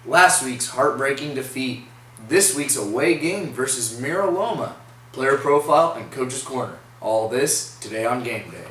Last week's heartbreaking defeat. This week's away game versus Mira Loma. Player profile and coach's corner. All this today on Game Day.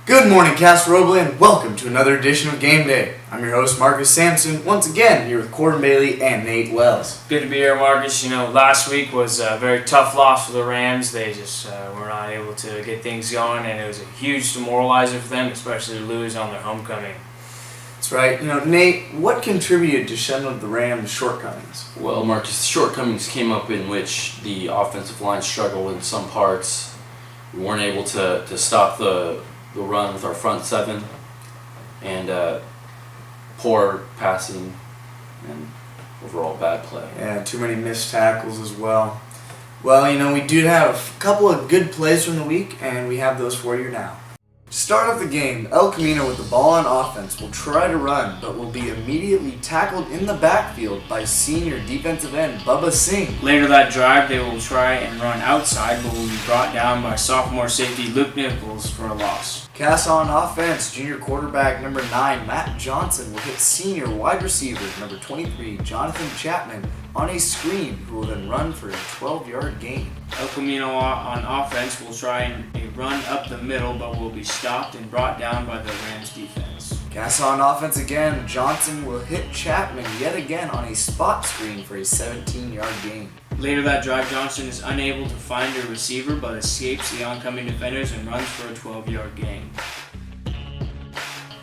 Good morning, Casa, Roble, and welcome to another edition of Game Day. I'm your host, Marcus Sampson, once again here with Corbin Bailey and Nate Wells. Good to be here, Marcus. Last week was a very tough loss for the Rams. They just were not able to get things going, and it was a huge demoralizer for them, especially to lose on their homecoming. That's right. Nate, what contributed to some of the Rams' shortcomings? Well, Marcus, the shortcomings came up in which the offensive line struggled in some parts. We weren't able to stop the run with our front seven, and poor passing and overall bad play. Yeah, too many missed tackles as well. Well, we do have a couple of good plays from the week, and we have those for you now. To start off the game, El Camino with the ball on offense will try to run, but will be immediately tackled in the backfield by senior defensive end Bubba Singh. Later that drive, they will try and run outside, but will be brought down by sophomore safety Luke Nichols for a loss. Casa on offense, junior quarterback number 9 Matt Johnson will hit senior wide receiver number 23 Jonathan Chapman on a screen, who will then run for a 12-yard gain. El Camino on offense will try a run up the middle, but will be stopped and brought down by the Rams defense. Casa on offense again, Johnson will hit Chapman yet again on a spot screen for a 17-yard gain. Later that drive, Johnson is unable to find a receiver but escapes the oncoming defenders and runs for a 12-yard gain.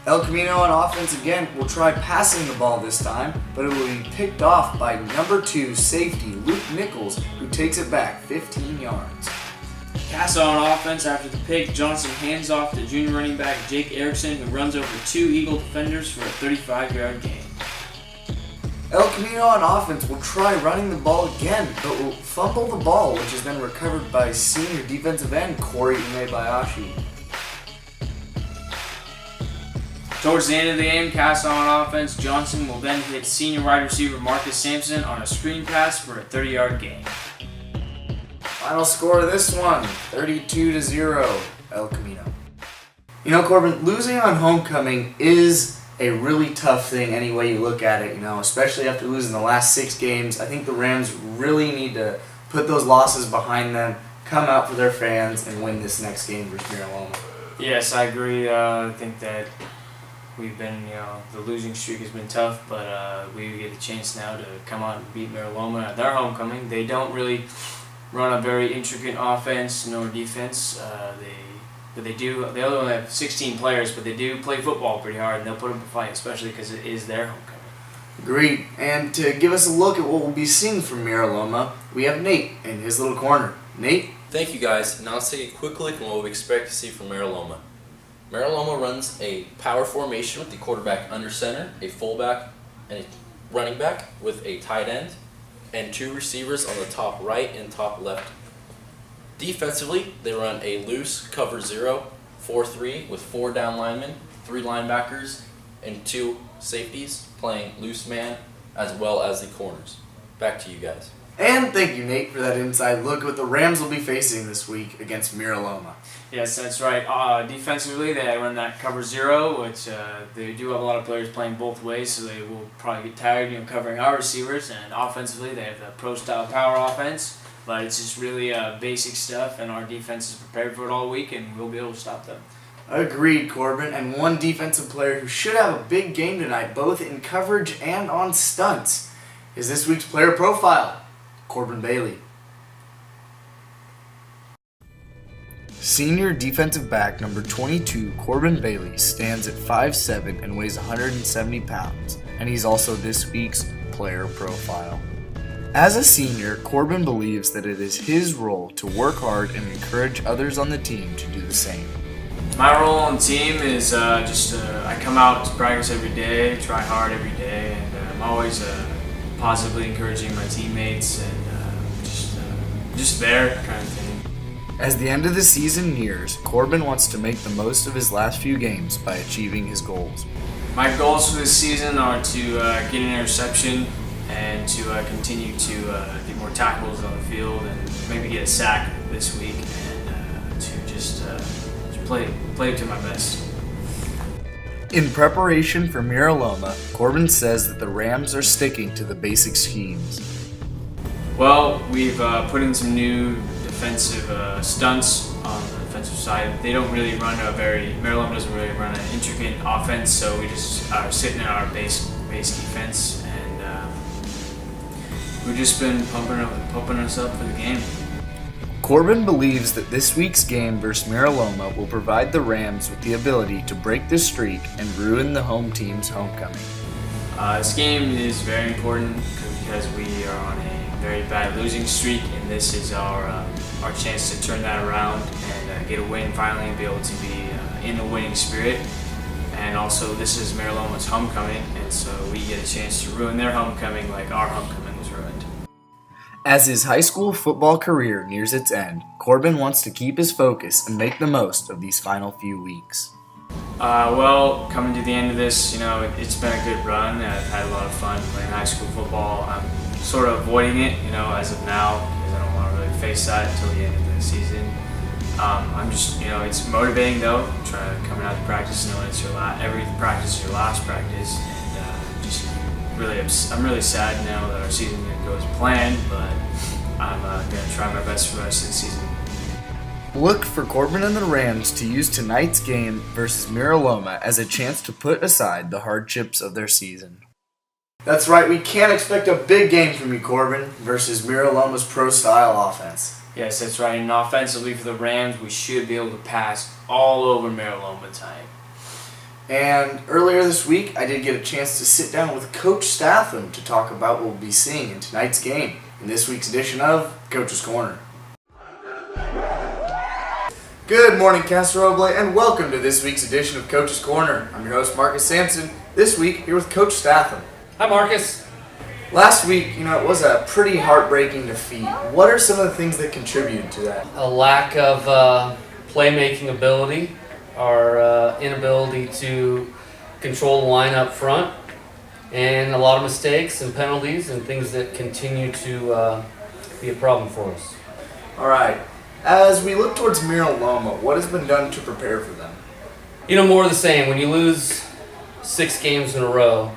El Camino on offense again will try passing the ball this time, but it will be picked off by number 2 safety Luke Nichols, who takes it back 15 yards. Casa on offense, after the pick, Johnson hands off to junior running back Jake Erickson, who runs over 2 Eagle defenders for a 35-yard gain. El Camino on offense will try running the ball again, but will fumble the ball, which is then recovered by senior defensive end Corey Umebayashi. Towards the end of the game, Casa on offense, Johnson will then hit senior wide receiver Marcus Sampson on a screen pass for a 30-yard gain. Final score of this one, 32-0, El Camino. Corbin, losing on homecoming is a really tough thing any way you look at it, especially after losing the last 6 games. I think the Rams really need to put those losses behind them, come out for their fans, and win this next game versus Mira Loma. Yes, I agree. I think that we've been, the losing streak has been tough, but we get a chance now to come out and beat Mira Loma at their homecoming. They don't really run a very intricate offense nor defense. They only have 16 players, but they do play football pretty hard, and they'll put up a fight, especially because it is their homecoming. Agreed. And to give us a look at what we'll be seeing from Mira Loma, we have Nate in his little corner. Nate? Thank you, guys. Now let's take a quick look at what we expect to see from Mira Loma. Mira Loma runs a power formation with the quarterback under center, a fullback, and a running back with a tight end, and 2 receivers on the top right and top left. Defensively, they run a loose cover 0, 4-3 with 4 down linemen, 3 linebackers, and 2 safeties playing loose man as well as the corners. Back to you guys. And thank you, Nate, for that inside look at what the Rams will be facing this week against Mira Loma. Yes, that's right. Defensively, they run that cover 0, which they do have a lot of players playing both ways, so they will probably get tired covering our receivers. And offensively, they have the pro-style power offense, but it's just really basic stuff, and our defense is prepared for it all week, and we'll be able to stop them. Agreed, Corbin. And one defensive player who should have a big game tonight, both in coverage and on stunts, is this week's player profile, Corbin Bailey. Senior defensive back number 22, Corbin Bailey, stands at 5'7" and weighs 170 pounds, and he's also this week's player profile. As a senior, Corbin believes that it is his role to work hard and encourage others on the team to do the same. My role on the team is I come out to practice every day, try hard every day, and I'm always positively encouraging my teammates and just there kind of thing. As the end of the season nears, Corbin wants to make the most of his last few games by achieving his goals. My goals for this season are to get an interception and to continue to get more tackles on the field and maybe get a sack this week and to just play to my best. In preparation for Mira Loma, Corbin says that the Rams are sticking to the basic schemes. Well, we've put in some new defensive stunts on the defensive side. They don't really run Mira Loma doesn't really run an intricate offense, so we just are sitting in our base defense, and we've just been pumping us up for the game. Corbin believes that this week's game versus Mira Loma will provide the Rams with the ability to break the streak and ruin the home team's homecoming. This game is very important because we are on a very bad losing streak, and this is our chance to turn that around and get a win finally and be able to be in the winning spirit. And also, this is Mira Loma's homecoming, and so we get a chance to ruin their homecoming like our homecoming was ruined. As his high school football career nears its end, Corbin wants to keep his focus and make the most of these final few weeks. Well, coming to the end of this, it's been a good run. I've had a lot of fun playing high school football. I'm sort of avoiding it, as of now, because I don't want to really face that until the end of the season. I'm just, it's motivating though. Coming out to practice, knowing it's every practice is your last practice, and I'm really sad now that our season didn't go as planned, but I'm going to try my best for the rest of the season. Look for Corbin and the Rams to use tonight's game versus Mira Loma as a chance to put aside the hardships of their season. That's right, we can't expect a big game from you, Corbin, versus Mira Loma's pro-style offense. Yes, that's right. And offensively for the Rams, we should be able to pass all over Mira Loma tonight. And earlier this week, I did get a chance to sit down with Coach Statham to talk about what we'll be seeing in tonight's game in this week's edition of Coach's Corner. Good morning, Casa, Roble, and welcome to this week's edition of Coach's Corner. I'm your host, Marcus Sampson. This week, here with Coach Statham. Hi, Marcus. Last week, it was a pretty heartbreaking defeat. What are some of the things that contributed to that? A lack of playmaking ability, our inability to control the line up front, and a lot of mistakes and penalties and things that continue to be a problem for us. All right. As we look towards Mira Loma, what has been done to prepare for them? More of the same. When you lose 6 games in a row,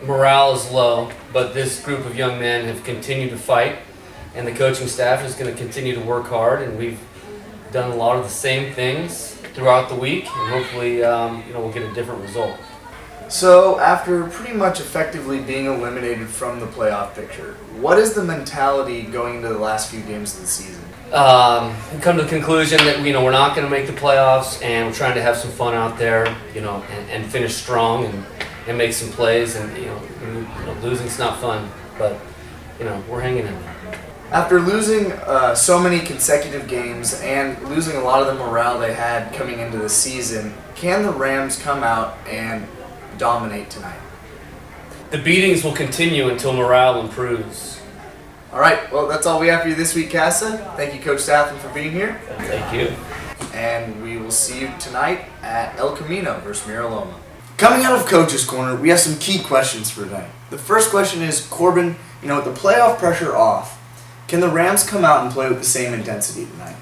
morale is low, but this group of young men have continued to fight, and the coaching staff is going to continue to work hard, and we've done a lot of the same things throughout the week, and hopefully we'll get a different result. So, after pretty much effectively being eliminated from the playoff picture, what is the mentality going into the last few games of the season? We come to the conclusion that we're not going to make the playoffs, and we're trying to have some fun out there, and finish strong and make some plays. And losing's not fun, but we're hanging in there. After losing so many consecutive games and losing a lot of the morale they had coming into the season, can the Rams come out and dominate tonight? The beatings will continue until morale improves. All right, well, that's all we have for you this week, Casa. Thank you, Coach Statham, for being here. Thank you. And we will see you tonight at El Camino versus Mira Loma. Coming out of Coach's Corner, we have some key questions for tonight. The first question is, Corbin, with the playoff pressure off, can the Rams come out and play with the same intensity tonight?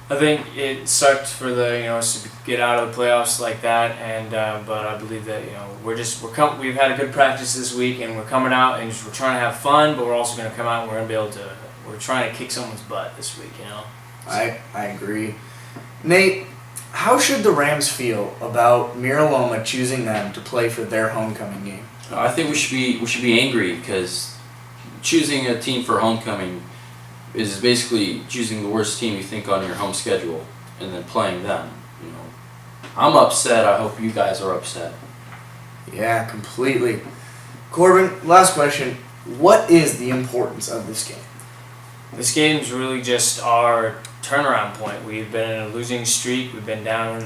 I think it sucked for us to get out of the playoffs like that, and but I believe that we've had a good practice this week, and we're coming out and we're trying to have fun, but we're also going to come out and we're trying to kick someone's butt this week. I agree. Nate, how should the Rams feel about Mira Loma choosing them to play for their homecoming game? I think we should be angry because choosing a team for homecoming is basically choosing the worst team you think on your home schedule and then playing them. I'm upset. I hope you guys are upset. Yeah, completely. Corbin, last question. What is the importance of this game? This game's really just our turnaround point. We've been in a losing streak. We've been down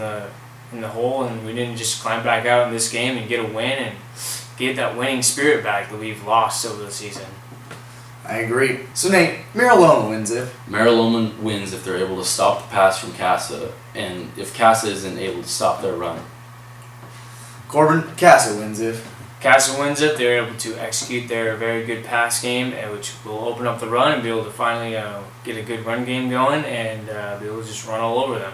in the hole, and we didn't just climb back out in this game and get a win and get that winning spirit back that we've lost over the season. I agree. So Nate, Mira Loma wins it. Mira Loma wins if they're able to stop the pass from Casa, and if Casa isn't able to stop their run. Corbin, Casa wins it. Casa wins it. They're able to execute their very good pass game, which will open up the run and be able to finally get a good run game going and be able to just run all over them.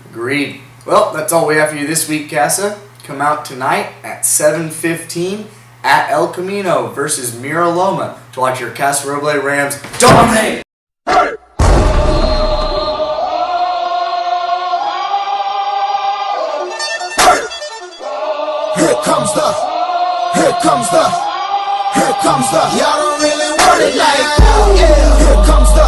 Agreed. Well, that's all we have for you this week, Casa. Come out tonight at 7:15 at El Camino versus Mira Loma to watch your Casa Roble Rams dominate! Here comes the, y'all don't really want it like that. Yeah. Here comes the,